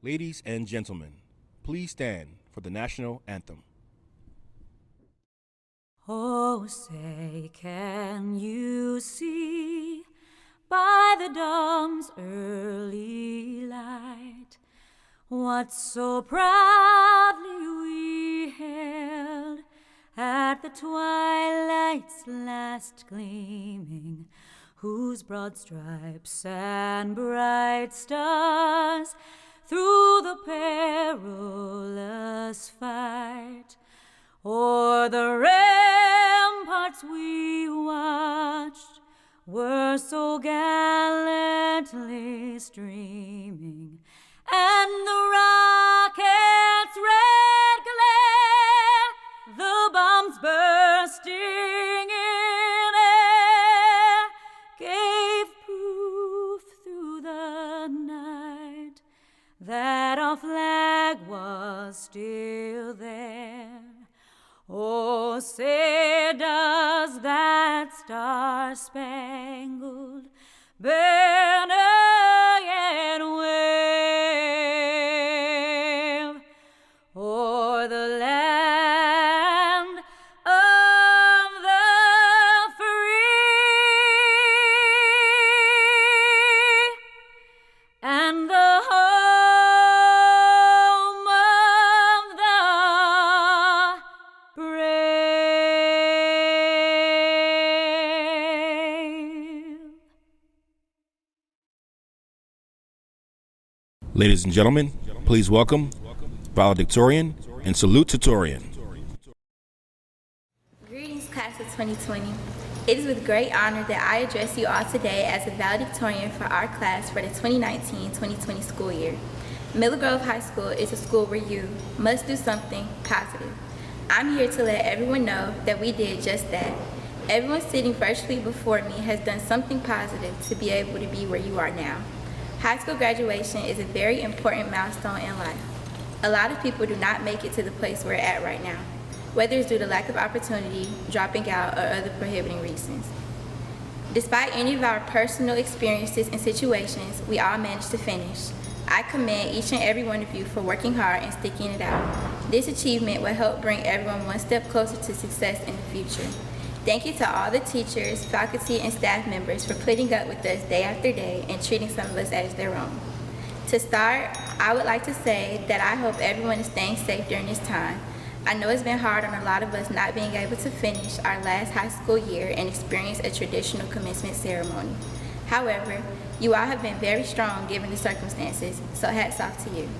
Ladies and gentlemen, please stand for the national anthem. Oh, say, can you see by the dawn's early light what so proudly we hailed at the twilight's last gleaming, whose broad stripes and bright stars through the perilous fight o'er the ramparts we watched were so gallantly streaming, and the rocket's red glare, the bombs bursting in air, gave proof through the night that our flag was still there. Oh, say does that star-spangled banner yet wave o'er the land of the free and the home of the brave. Ladies and gentlemen, please welcome valedictorian and salutatorian. Greetings, class of 2020. It is with great honor that I address you all today as a valedictorian for our class for the 2019-2020 school year. Miller Grove High School is a school where you must do something positive. I'm here to let everyone know that we did just that. Everyone sitting virtually before me has done something positive to be able to be where you are now. High school graduation is a very important milestone in life. A lot of people do not make it to the place we're at right now, whether it's due to lack of opportunity, dropping out, or other prohibiting reasons. Despite any of our personal experiences and situations, we all managed to finish. I commend each and every one of you for working hard and sticking it out. This achievement will help bring everyone one step closer to success in the future. Thank you to all the teachers, faculty, and staff members for putting up with us day after day and treating some of us as their own. To start, I would like to say that I hope everyone is staying safe during this time. I know it's been hard on a lot of us not being able to finish our last high school year and experience a traditional commencement ceremony. However, you all have been very strong given the circumstances, so hats off to you.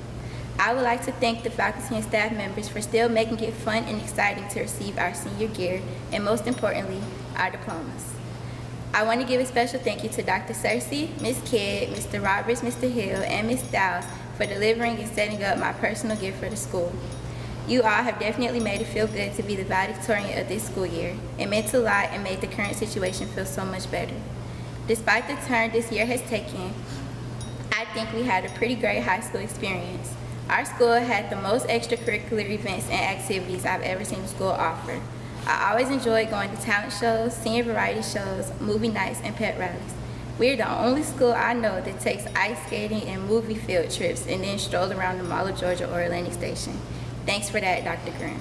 I would like to thank the faculty and staff members for still making it fun and exciting to receive our senior gear, and most importantly, our diplomas. I want to give a special thank you to Dr. Cersei, Ms. Kidd, Mr. Roberts, Mr. Hill, and Ms. Stiles for delivering and setting up my personal gift for the school. You all have definitely made it feel good to be the valedictorian of this school year. It meant a lot and made the current situation feel so much better. Despite the turn this year has taken, I think we had a pretty great high school experience. Our school had the most extracurricular events and activities I've ever seen the school offer. I always enjoyed going to talent shows, senior variety shows, movie nights, and pep rallies. We're the only school I know that takes ice skating and movie field trips and then strolls around the Mall of Georgia or Atlantic Station. Thanks for that, Dr. Graham.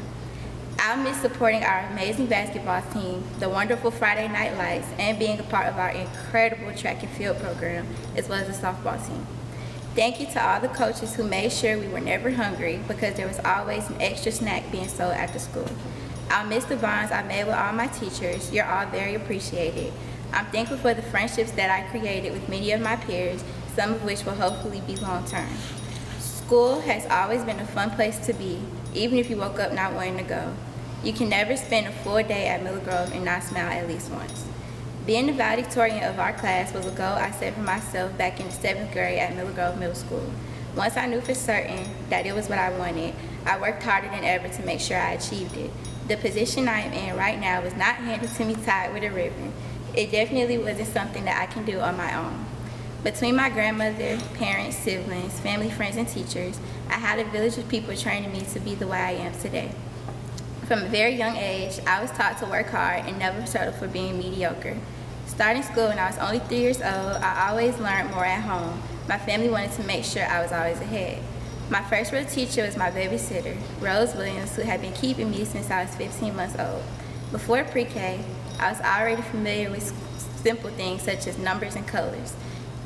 I'll miss supporting our amazing basketball team, the wonderful Friday Night Lights, and being a part of our incredible track and field program, as well as the softball team. Thank you to all the coaches who made sure we were never hungry because there was always an extra snack being sold after school. I'll miss the bonds I made with all my teachers. You're all very appreciated. I'm thankful for the friendships that I created with many of my peers, some of which will hopefully be long-term. School has always been a fun place to be, even if you woke up not wanting to go. You can never spend a full day at Miller Grove and not smile at least once. Being the valedictorian of our class was a goal I set for myself back in the 7th grade at Miller Grove Middle School. Once I knew for certain that it was what I wanted, I worked harder than ever to make sure I achieved it. The position I am in right now was not handed to me tied with a ribbon. It definitely wasn't something that I can do on my own. Between my grandmother, parents, siblings, family, friends, and teachers, I had a village of people training me to be the way I am today. From a very young age, I was taught to work hard and never settle for being mediocre. Starting school when I was only 3 years old, I always learned more at home. My family wanted to make sure I was always ahead. My first real teacher was my babysitter, Rose Williams, who had been keeping me since I was 15 months old. Before pre-K, I was already familiar with simple things such as numbers and colors.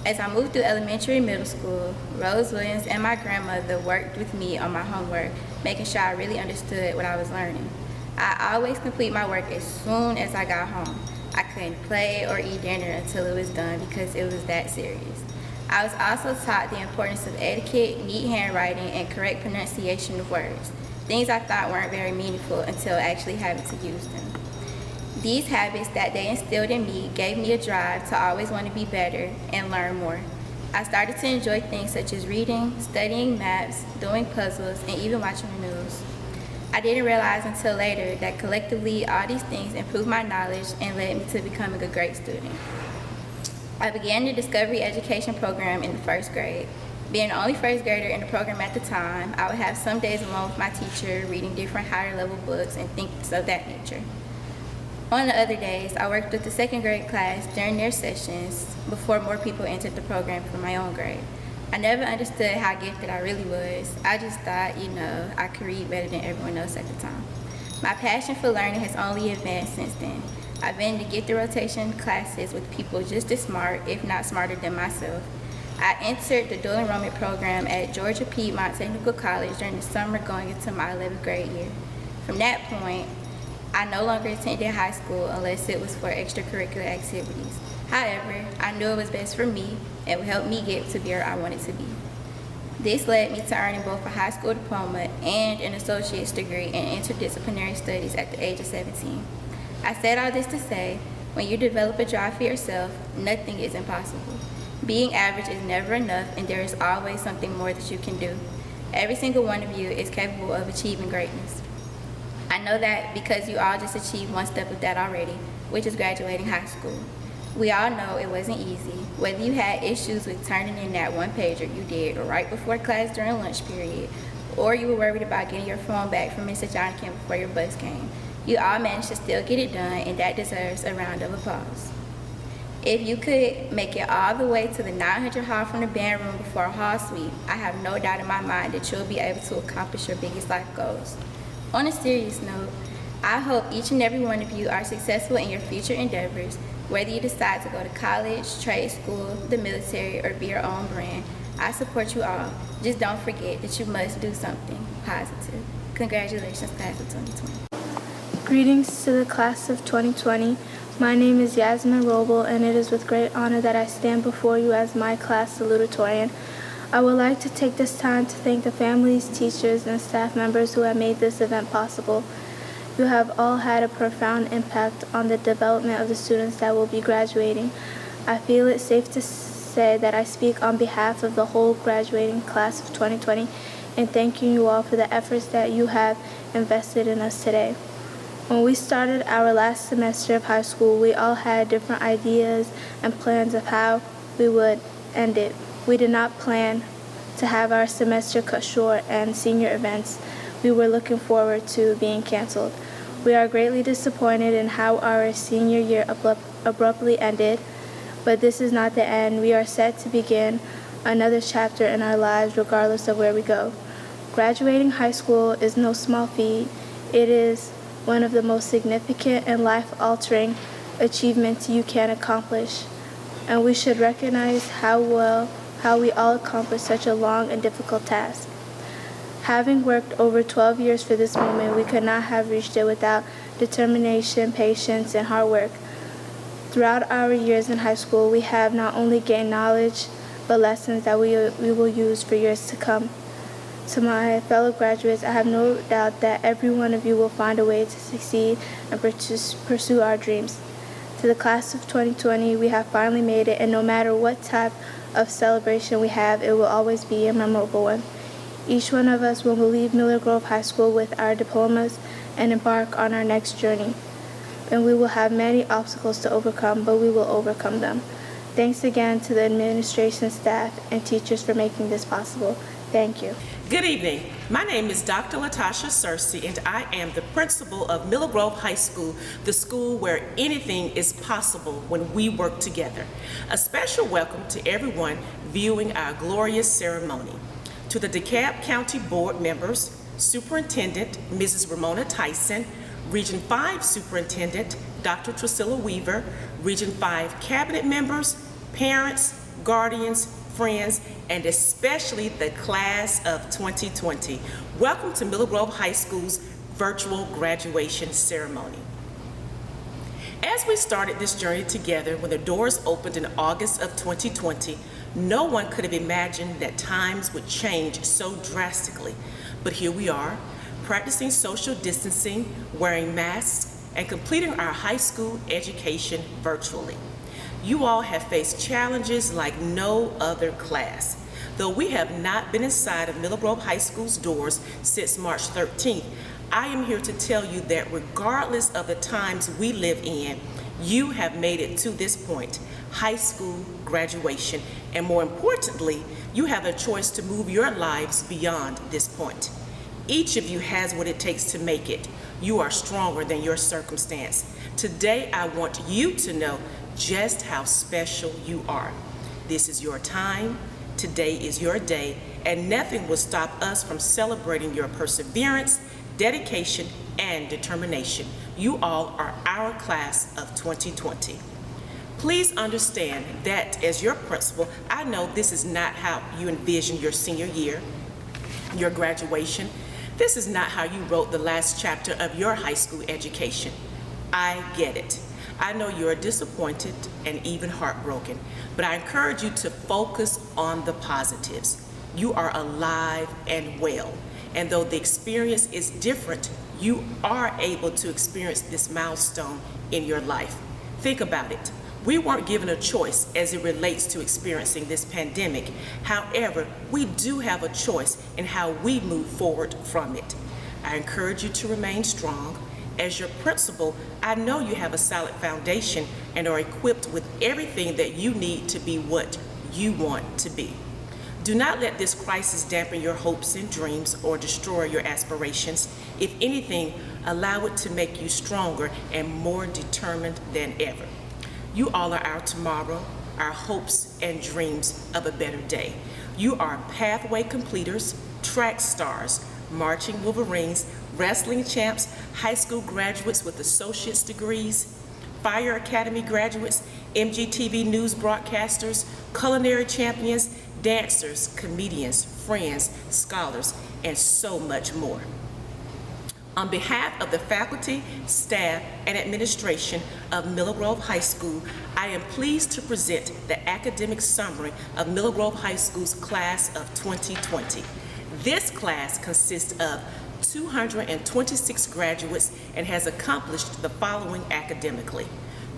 As I moved through elementary and middle school, Rose Williams and my grandmother worked with me on my homework, making sure I really understood what I was learning. I always complete my work as soon as I got home. I couldn't play or eat dinner until it was done because it was that serious. I was also taught the importance of etiquette, neat handwriting, and correct pronunciation of words, things I thought weren't very meaningful until actually having to use them. These habits that they instilled in me gave me a drive to always want to be better and learn more. I started to enjoy things such as reading, studying maps, doing puzzles, and even watching the news. I didn't realize until later that collectively all these things improved my knowledge and led me to becoming a great student. I began the Discovery Education program in the first grade. Being the only first grader in the program at the time, I would have some days alone with my teacher reading different higher level books and things of that nature. On the other days, I worked with the second grade class during their sessions before more people entered the program from my own grade. I never understood how gifted I really was. I just thought, I could read better than everyone else at the time. My passion for learning has only advanced since then. I've been to gifted rotation classes with people just as smart, if not smarter than myself. I entered the dual enrollment program at Georgia Piedmont Technical College during the summer going into my 11th grade year. From that point, I no longer attended high school unless it was for extracurricular activities. However, I knew it was best for me and would help me get to where I wanted to be. This led me to earning both a high school diploma and an associate's degree in interdisciplinary studies at the age of 17. I said all this to say, when you develop a drive for yourself, nothing is impossible. Being average is never enough, and there is always something more that you can do. Every single one of you is capable of achieving greatness. I know that because you all just achieved one step of that already, which is graduating high school. We all know it wasn't easy. Whether you had issues with turning in that one pager you did right before class during lunch period, or you were worried about getting your phone back from Mr. Johnkin before your bus came, you all managed to still get it done, and that deserves a round of applause. If you could make it all the way to the 900 hall from the band room before a hall sweep, I have no doubt in my mind that you'll be able to accomplish your biggest life goals. On a serious note, I hope each and every one of you are successful in your future endeavors, whether you decide to go to college, trade school, the military, or be your own brand. I support you all. Just don't forget that you must do something positive. Congratulations, class of 2020. Greetings to the class of 2020. My name is Yasmin Roble, and it is with great honor that I stand before you as my class salutatorian. I would like to take this time to thank the families, teachers, and staff members who have made this event possible. You have all had a profound impact on the development of the students that will be graduating. I feel it's safe to say that I speak on behalf of the whole graduating class of 2020 in thanking you all for the efforts that you have invested in us today. When we started our last semester of high school, we all had different ideas and plans of how we would end it. We did not plan to have our semester cut short and senior events we were looking forward to being canceled. We are greatly disappointed in how our senior year abruptly ended, but this is not the end. We are set to begin another chapter in our lives regardless of where we go. Graduating high school is no small feat. It is one of the most significant and life-altering achievements you can accomplish, and we should recognize how we all accomplished such a long and difficult task. Having worked over 12 years for this moment, we could not have reached it without determination, patience, and hard work. Throughout our years in high school, we have not only gained knowledge, but lessons that we will use for years to come. To my fellow graduates, I have no doubt that every one of you will find a way to succeed and pursue our dreams. To the class of 2020, we have finally made it, and no matter what type of celebration we have, it will always be a memorable one. Each one of us will leave Miller Grove High School with our diplomas and embark on our next journey. And we will have many obstacles to overcome, but we will overcome them. Thanks again to the administration, staff, and teachers for making this possible. Thank you. Good evening. My name is Dr. Latasha Searcy, and I am the principal of Miller Grove High School, the school where anything is possible when we work together. A special welcome to everyone viewing our glorious ceremony. To the DeKalb County Board members, Superintendent Mrs. Ramona Tyson, Region 5 Superintendent Dr. Trisilla Weaver, Region 5 Cabinet members, parents, guardians, friends, and especially the class of 2020. Welcome to Miller Grove High School's virtual graduation ceremony. As we started this journey together when the doors opened in August of 2020, no one could have imagined that times would change so drastically. But here we are, practicing social distancing, wearing masks, and completing our high school education virtually. You all have faced challenges like no other class. Though we have not been inside of Miller Grove High School's doors since March 13th, I am here to tell you that regardless of the times we live in, you have made it to this point, high school graduation, and more importantly, you have a choice to move your lives beyond this point. Each of you has what it takes to make it. You are stronger than your circumstance. Today, I want you to know just how special you are. This is your time, today is your day, and nothing will stop us from celebrating your perseverance, dedication, and determination. You all are our class of 2020. Please understand that as your principal, I know this is not how you envision your senior year, your graduation. This is not how you wrote the last chapter of your high school education. I get it. I know you're disappointed and even heartbroken, but I encourage you to focus on the positives. You are alive and well, and though the experience is different, you are able to experience this milestone in your life. Think about it. We weren't given a choice as it relates to experiencing this pandemic. However, we do have a choice in how we move forward from it. I encourage you to remain strong. As your principal, I know you have a solid foundation and are equipped with everything that you need to be what you want to be. Do not let this crisis dampen your hopes and dreams or destroy your aspirations. If anything, allow it to make you stronger and more determined than ever. You all are our tomorrow, our hopes and dreams of a better day. You are pathway completers, track stars, marching Wolverines, wrestling champs, high school graduates with associate's degrees, Fire Academy graduates, MGTV news broadcasters, culinary champions, dancers, comedians, friends, scholars, and so much more. On behalf of the faculty, staff, and administration of Miller Grove High School, I am pleased to present the academic summary of Miller Grove High School's class of 2020. This class consists of 226 graduates and has accomplished the following academically.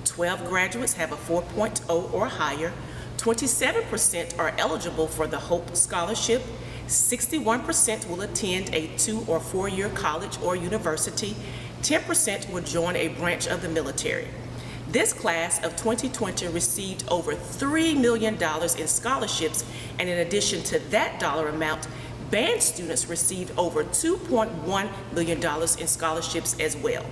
12 graduates have a 4.0 or higher, 27% are eligible for the Hope Scholarship, 61% will attend a 2- or 4-year college or university, 10% will join a branch of the military. This class of 2020 received over $3 million in scholarships, and in addition to that dollar amount, band students received over $2.1 million in scholarships as well.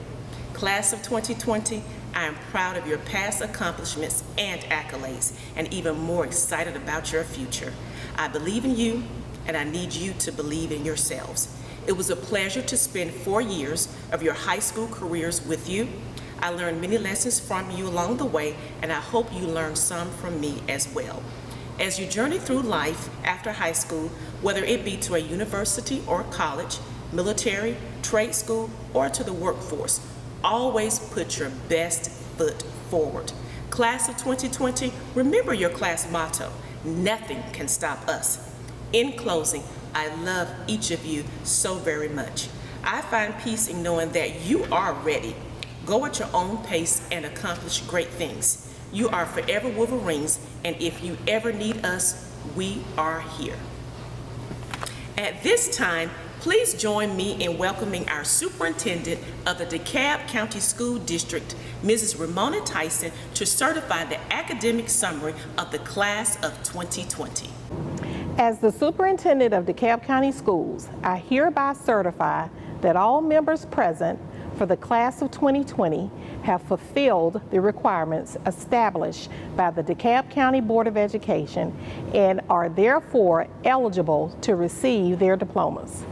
Class of 2020, I am proud of your past accomplishments and accolades, and even more excited about your future. I believe in you, and I need you to believe in yourselves. It was a pleasure to spend 4 years of your high school careers with you. I learned many lessons from you along the way, and I hope you learned some from me as well. As you journey through life after high school, whether it be to a university or college, military, trade school, or to the workforce, always put your best foot forward. Class of 2020, remember your class motto, nothing can stop us. In closing, I love each of you so very much. I find peace in knowing that you are ready. Go at your own pace and accomplish great things. You are forever Wolverines, and if you ever need us, we are here. At this time, please join me in welcoming our superintendent of the DeKalb County School District, Mrs. Ramona Tyson, to certify the academic summary of the class of 2020. As the superintendent of DeKalb County Schools, I hereby certify that all members present for the class of 2020 have fulfilled the requirements established by the DeKalb County Board of Education and are therefore eligible to receive their diplomas.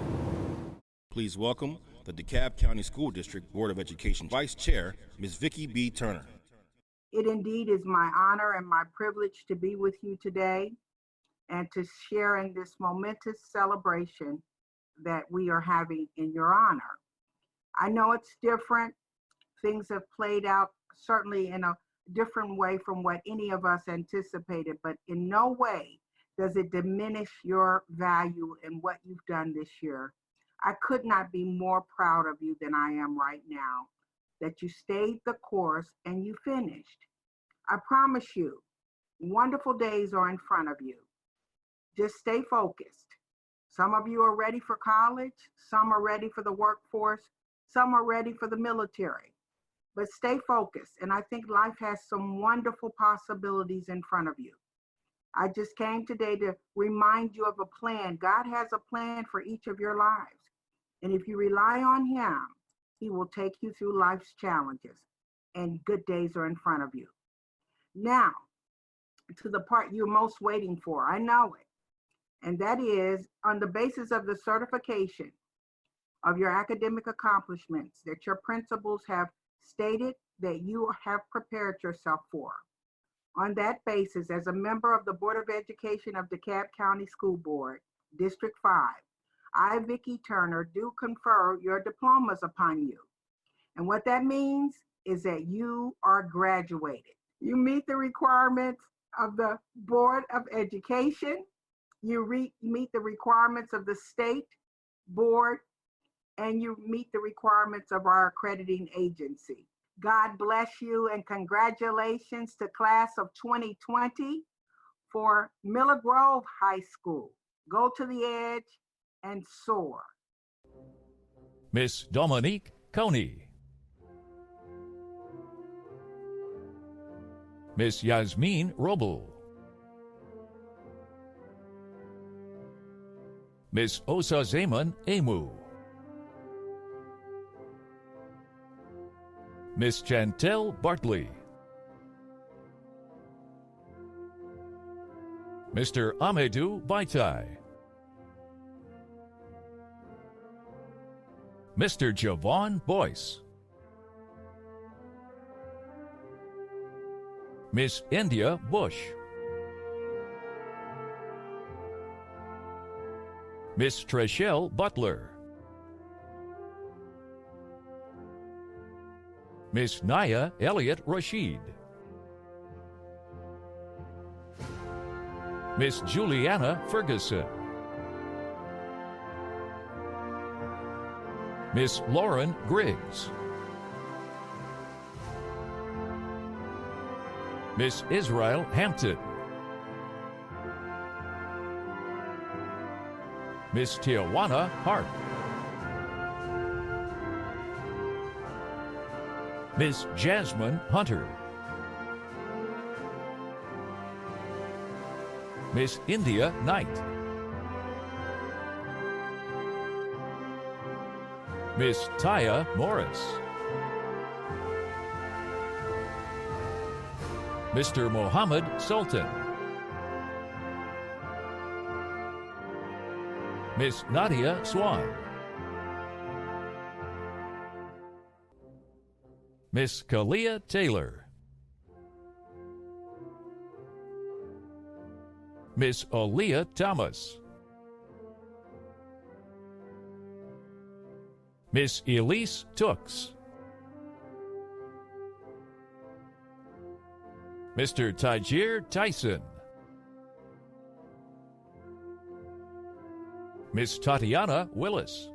Please welcome the DeKalb County School District Board of Education Vice Chair, Ms. Vicki B. Turner. It indeed is my honor and my privilege to be with you today and to share in this momentous celebration that we are having in your honor. I know it's different. Things have played out certainly in a different way from what any of us anticipated, but in no way does it diminish your value and what you've done this year. I could not be more proud of you than I am right now, that you stayed the course and you finished. I promise you, wonderful days are in front of you. Just stay focused. Some of you are ready for college, some are ready for the workforce, some are ready for the military. But stay focused, and I think life has some wonderful possibilities in front of you. I just came today to remind you of a plan. God has a plan for each of your lives. And if you rely on Him, He will take you through life's challenges, and good days are in front of you. Now, to the part you're most waiting for, I know it. And that is on the basis of the certification of your academic accomplishments that your principals have stated that you have prepared yourself for. On that basis, as a member of the Board of Education of DeKalb County School Board, District 5, I, Vicki Turner, do confer your diplomas upon you. And what that means is that you are graduated. You meet the requirements of the Board of Education. You meet the requirements of the state board, and you meet the requirements of our accrediting agency. God bless you, and congratulations to class of 2020 for Miller Grove High School. Go to the edge and soar. Miss Dominique Coney. Miss Yasmin Roble. Miss Osa Zaman Emu. Miss Chantel Bartley. Mr. Amadou Baitai. Mr. Javon Boyce. Miss India Bush. Miss Treshelle Butler. Miss Naya Elliott Rashid. Miss Juliana Ferguson. Miss Lauren Griggs. Miss Israel Hampton. Miss Tijuana Hart. Miss Jasmine Hunter. Miss India Knight. Miss Taya Morris. Mr. Mohammed Sultan. Miss Nadia Swan. Miss Kalia Taylor. Miss Aaliyah Thomas. Miss Elise Tooks. Mr. Tajir Tyson. Miss Tatiana Willis.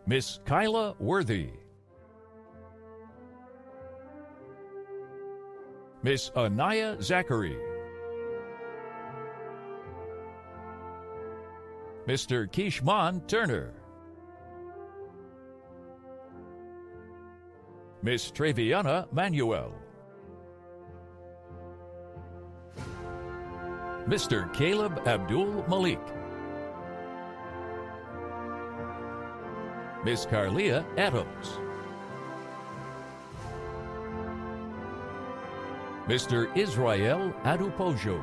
Miss Kyla Worthy. Miss Anaya Zachary. Mr. Kishman Turner. Miss Treviana Manuel. Mr. Caleb Abdul Malik. Miss Carlia Adams, Mr. Israel Adupojo,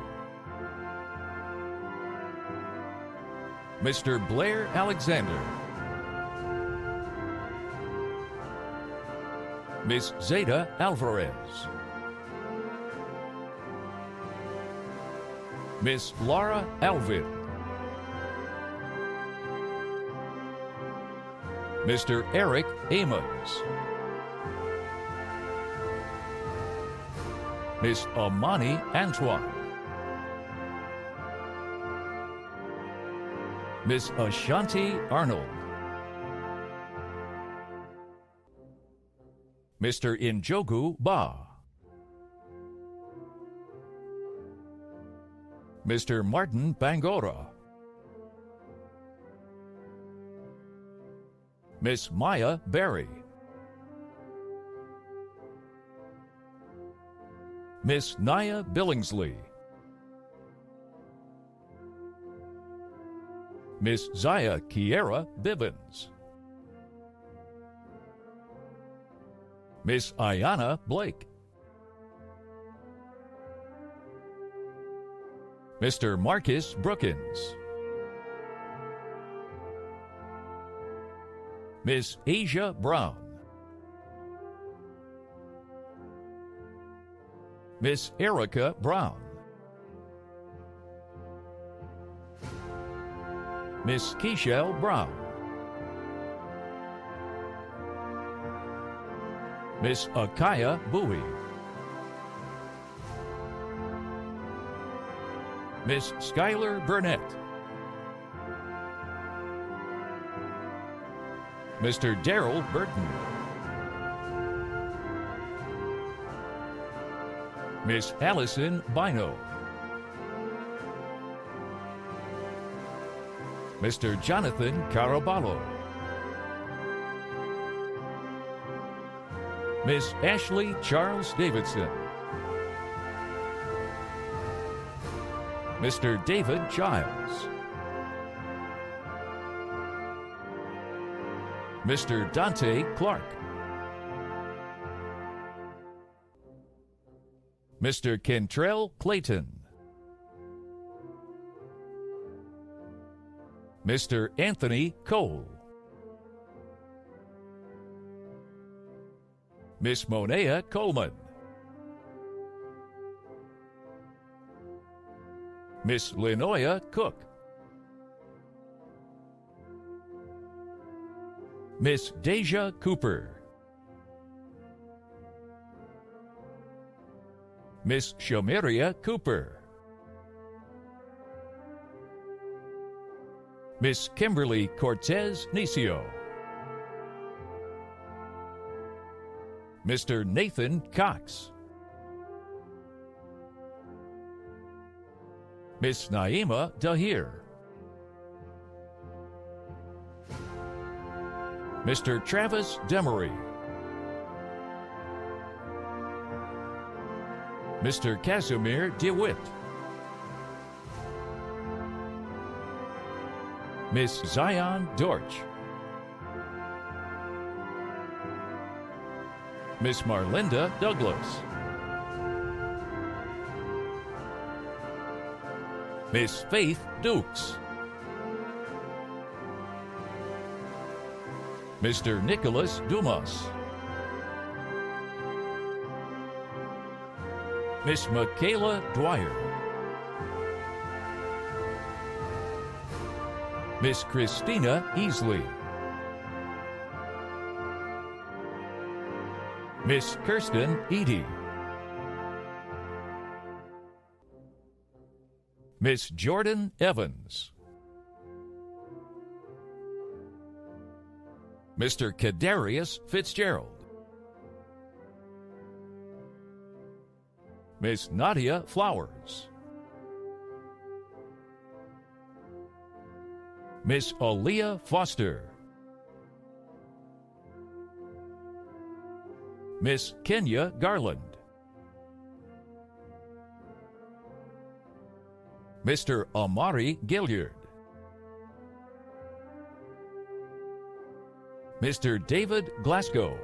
Mr. Blair Alexander, Miss Zeta Alvarez, Miss Laura Alvin, Mr. Eric Amos, Miss Amani Antoine, Miss Ashanti Arnold, Mr. Injogu Ba, Mr. Martin Bangora, Miss Maya Berry, Miss Naya Billingsley, Miss Zaya Kiera Bivens, Miss Ayana Blake, Mr. Marcus Brookins, Miss Asia Brown, Miss Erica Brown, Miss Keishel Brown, Miss Akaya Bowie, Miss Skylar Burnett, Mr. Darrell Burton, Miss Allison Bino, Mr. Jonathan Caraballo, Miss Ashley Charles Davidson, Mr. David Childs, Mr. Dante Clark, Mr. Kentrell Clayton, Mr. Anthony Cole, Miss Monea Coleman, Miss Lenoya Cook, Miss Deja Cooper, Miss Shamiria Cooper, Miss Kimberly Cortez Nicio, Mr. Nathan Cox, Miss Naima Dahir, Mr. Travis Demery, Mr. Casimir DeWitt, Miss Zion Dorch, Miss Marlinda Douglas, Miss Faith Dukes, Mr. Nicholas Dumas, Miss Michaela Dwyer, Miss Christina Easley, Miss Kirsten Eady, Miss Jordan Evans, Mr. Kadarius Fitzgerald, Miss Nadia Flowers, Miss Aaliyah Foster, Miss Kenya Garland, Mr. Amari Gilliard, Mr. David Glasgow,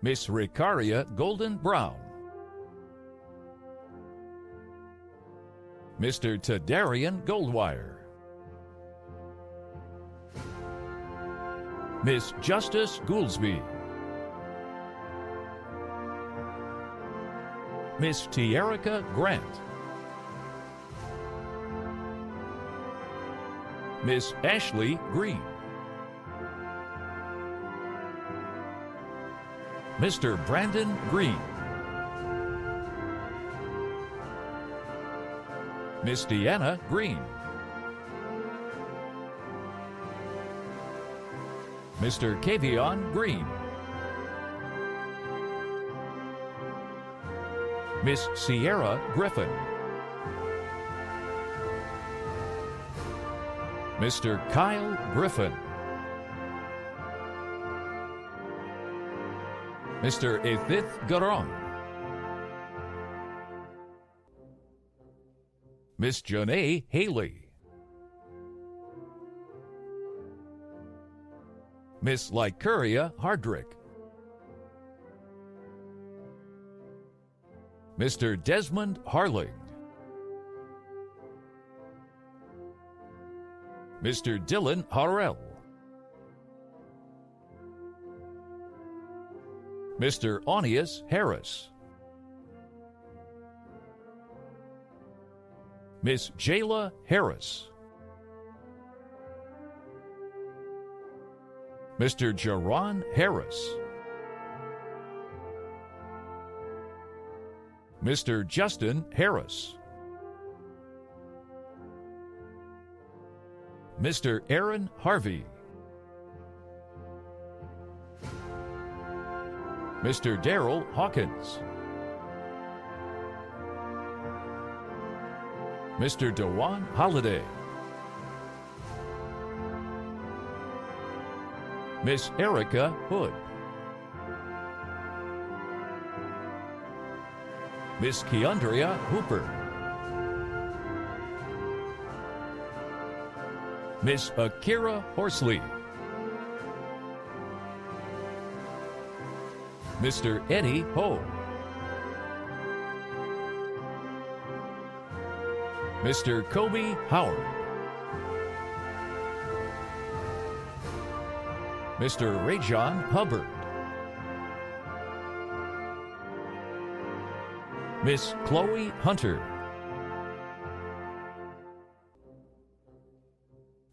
Miss Ricaria Golden Brown, Mr. Tadarian Goldwire, Miss Justice Gouldsby, Miss Tierica Grant, Miss Ashley Green, Mr. Brandon Green, Miss Deanna Green, Mr. Kavion Green, Miss Sierra Griffin, Mr. Kyle Griffin, Mr. Ethith Garong, Miss Janae Haley, Miss Lycuria Hardrick, Mr. Desmond Harling, Mr. Dylan Harrell, Mr. Onius Harris, Miss Jayla Harris, Mr. Jaron Harris, Mr. Justin Harris, Mr. Aaron Harvey, Mr. Darrell Hawkins, Mr. Dewan Holliday, Miss Erica Hood, Miss Keandria Hooper, Miss Akira Horsley, Mr. Eddie Ho, Mr. Kobe Howard, Mr. Rajon Hubbard, Miss Chloe Hunter,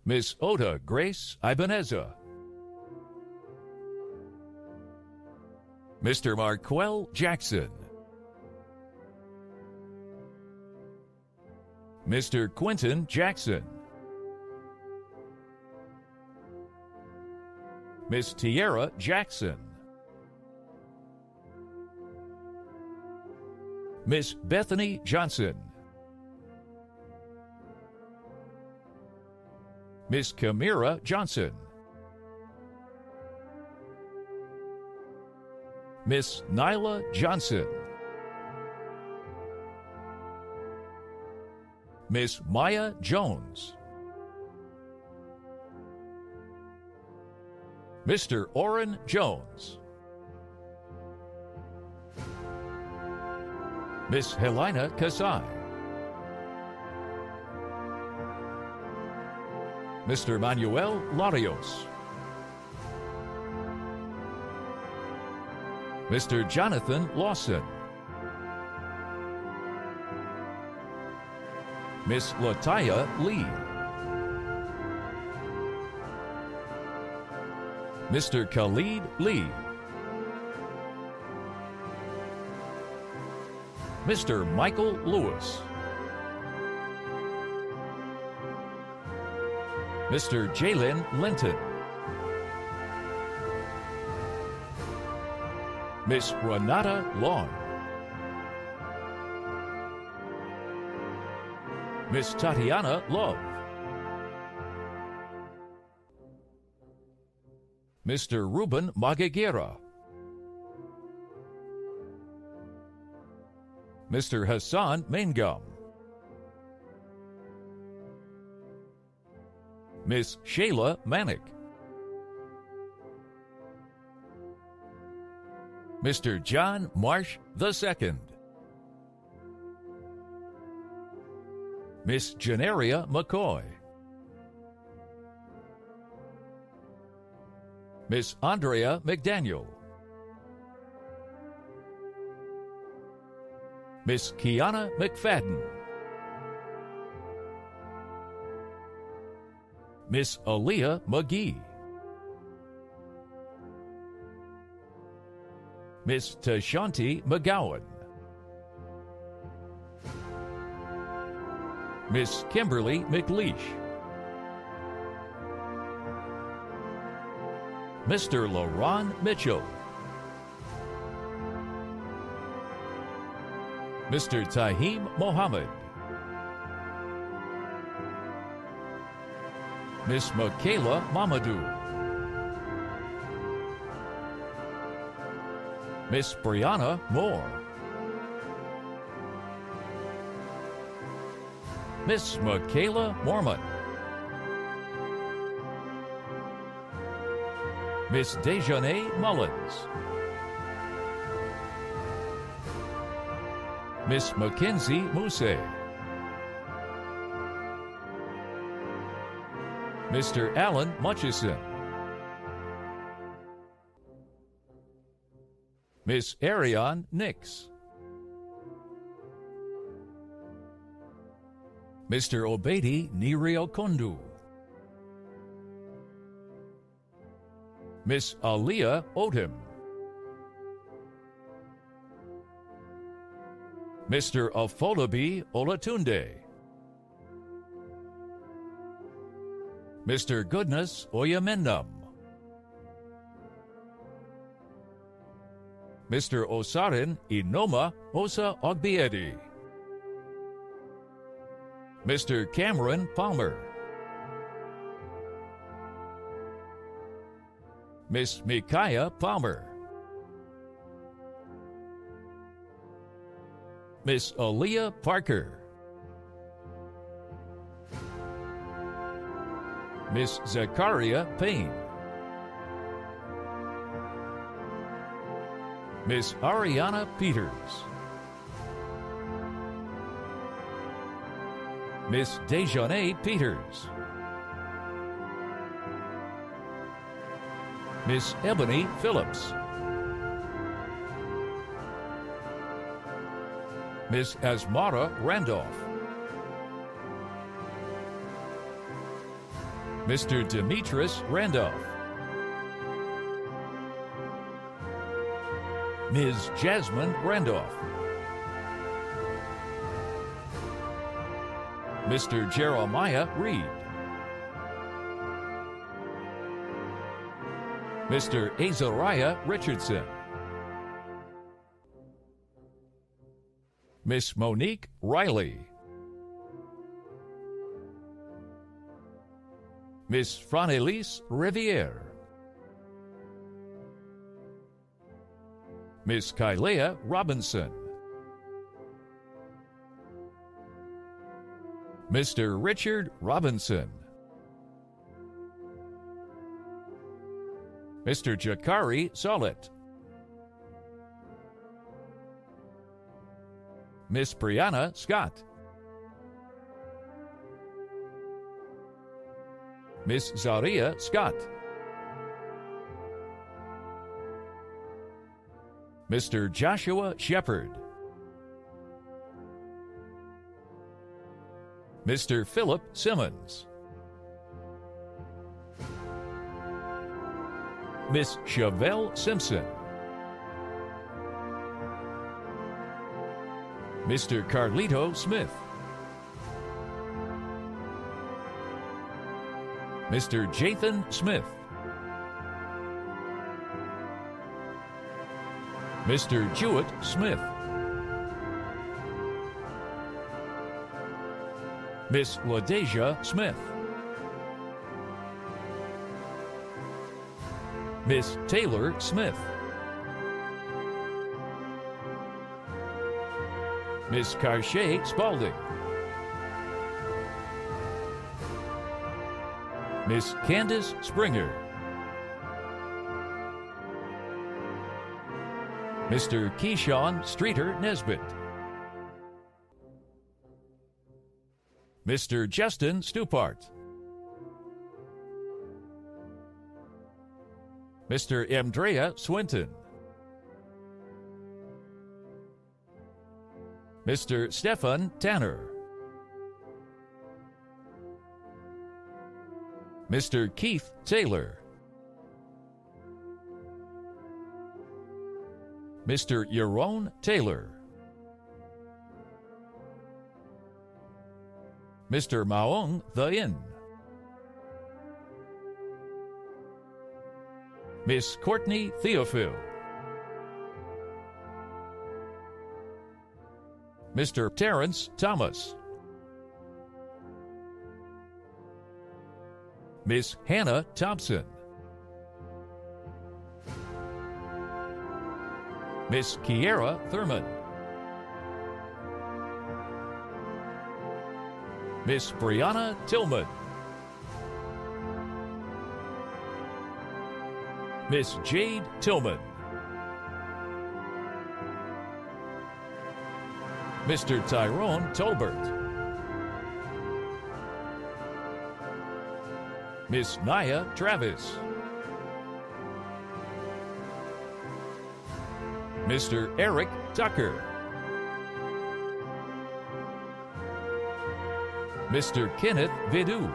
Miss Oda Grace Ibaneza, Mr. Marquel Jackson, Mr. Quentin Jackson, Miss Tierra Jackson, Miss Bethany Johnson, Miss Kamira Johnson, Miss Nyla Johnson, Miss Maya Jones, Mr. Orrin Jones, Miss Helena Kasai, Mr. Manuel Larios, Mr. Jonathan Lawson, Miss Lataya Lee, Mr. Khalid Lee, Mr. Michael Lewis, Mr. Jalen Linton, Miss Renata Long, Miss Tatiana Love, Mr. Ruben Magaguera, Mr. Hassan Mangum, Miss Shayla Manick. Mr. John Marsh II. Miss Janeria McCoy. Miss Andrea McDaniel. Miss Kiana McFadden. Miss Aaliyah McGee. Miss Tashanti McGowan. Miss Kimberly McLeish. Mr. LaRon Mitchell. Mr. Tahim Mohammed. Miss Michaela Mamadou. Miss Brianna Moore. Miss Michaela Mormon. Miss Dejanay Mullins. Miss Mackenzie Mousse. Mr. Alan Mutchison. Miss Ariane Nix. Mr. Obedi Nirio Kondu. Miss Aliyah Odom. Mr. Afolabi Olatunde. Mr. Goodness Oyamendam. Mr. Osarin Inoma Osa Ogbiedi. Mr. Cameron Palmer. Miss Micaiah Palmer. Miss Aaliyah Parker. Miss Zachariah Payne. Miss Ariana Peters. Miss Dejanay Peters. Miss Ebony Phillips. Miss Asmara Randolph. Mr. Demetrius Randolph. Ms. Jasmine Randolph. Mr. Jeremiah Reed. Mr. Azariah Richardson. Miss Monique Riley. Miss Franelise Riviere. Miss Kylea Robinson. Mr. Richard Robinson. Mr. Jakari Solet. Miss Brianna Scott. Miss Zaria Scott. Mr. Joshua Shepard. Mr. Philip Simmons. Miss Chevelle Simpson. Mr. Carlito Smith. Mr. Jathan Smith. Mr. Jewett Smith. Miss LaDeja Smith. Miss Taylor Smith. Miss Karshay Spalding. Miss Candace Springer, Mr. Keyshawn Streeter Nesbitt, Mr. Justin Stupart, Mr. Emdrea Swinton, Mr. Stefan Tanner, Mr. Keith Taylor, Mr. Yaron Taylor, Mr. Maung The Inn, Miss Courtney Theophil, Mr. Terrence Thomas, Miss Hannah Thompson, Miss Kiera Thurman, Miss Brianna Tillman, Miss Jade Tillman, Mr. Tyrone Tolbert, Miss Naya Travis, Mr. Eric Tucker, Mr. Kenneth Vidu,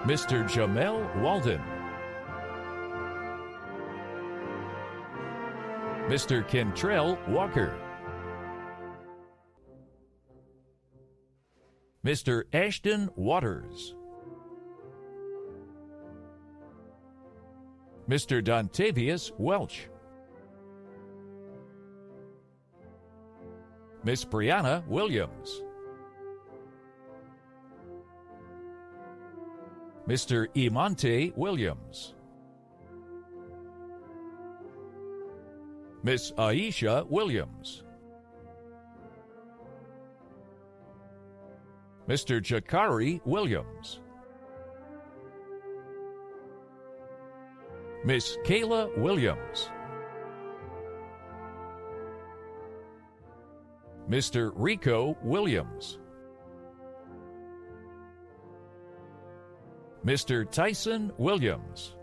Mr. Jamel Walden, Mr. Kentrell Walker, Mr. Ashton Waters, Mr. Dontavius Welch, Miss Brianna Williams, Mr. Imonte Williams, Miss Aisha Williams, Mr. Jakari Williams, Miss Kayla Williams, Mr. Rico Williams, Mr. Tyson Williams,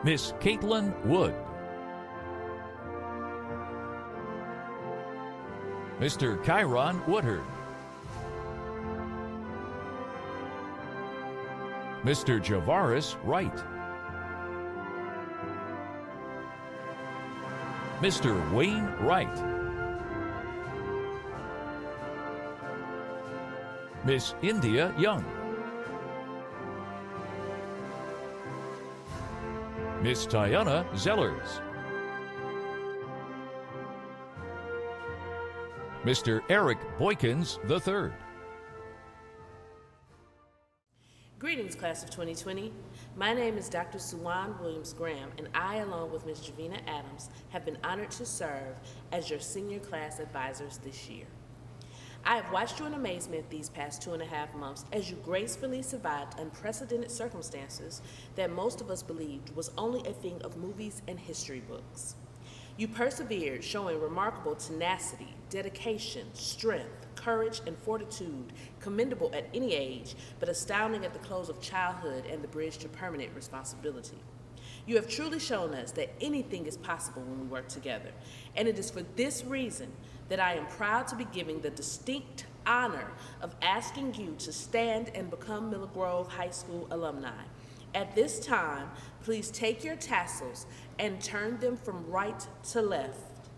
Miss Caitlin Wood, Mr. Kyron Woodard, Mr. Javaris Wright, Mr. Wayne Wright, Miss India Young, Miss Tiana Zellers, Mr. Eric Boykins III. Greetings, class of 2020. My name is Dr. Suwan Williams-Graham, and I, along with Ms. Javina Adams, have been honored to serve as your senior class advisors this year. I have watched you in amazement these past 2.5 months as you gracefully survived unprecedented circumstances that most of us believed was only a thing of movies and history books. You persevered, showing remarkable tenacity, dedication, strength, courage, and fortitude, commendable at any age, but astounding at the close of childhood and the bridge to permanent responsibility. You have truly shown us that anything is possible when we work together, and it is for this reason that I am proud to be giving the distinct honor of asking you to stand and become Miller Grove High School alumni. At this time, please take your tassels and turn them from right to left.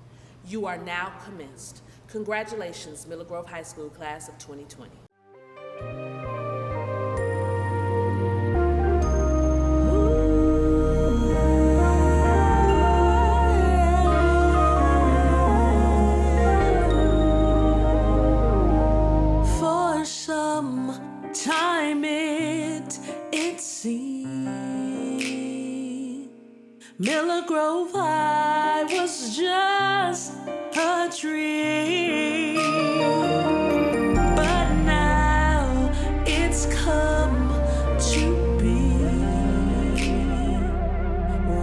You are now commenced. Congratulations, Miller Grove High School class of 2020. For some time it seemed Miller Grove High was just a dream. But now it's come to be.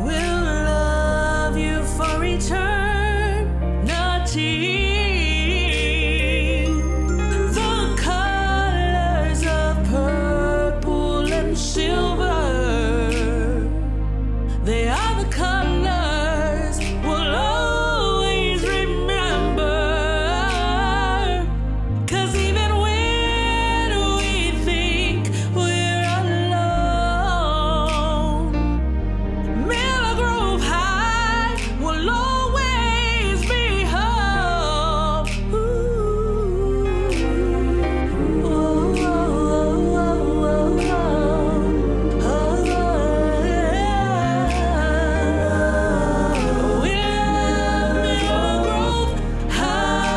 We'll love you for eternity. The colors of purple and silver, they are the colors we'll always remember. 'Cause even when we think we're alone, Miller Grove High will always be home. We love Miller Grove High.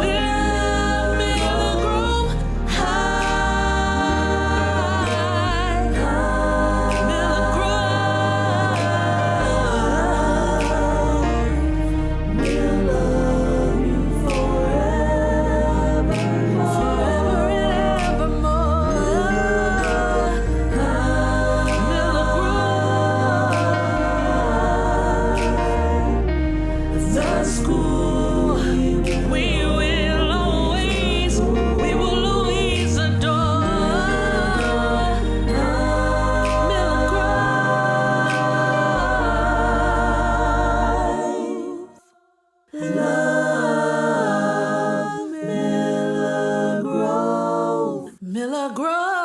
We love Miller Grove High. Miller Grove. We'll love you forever, forever and evermore. Miller Grove, the school we will always adore. Miller Grove. Love Miller Grove. Miller Grove.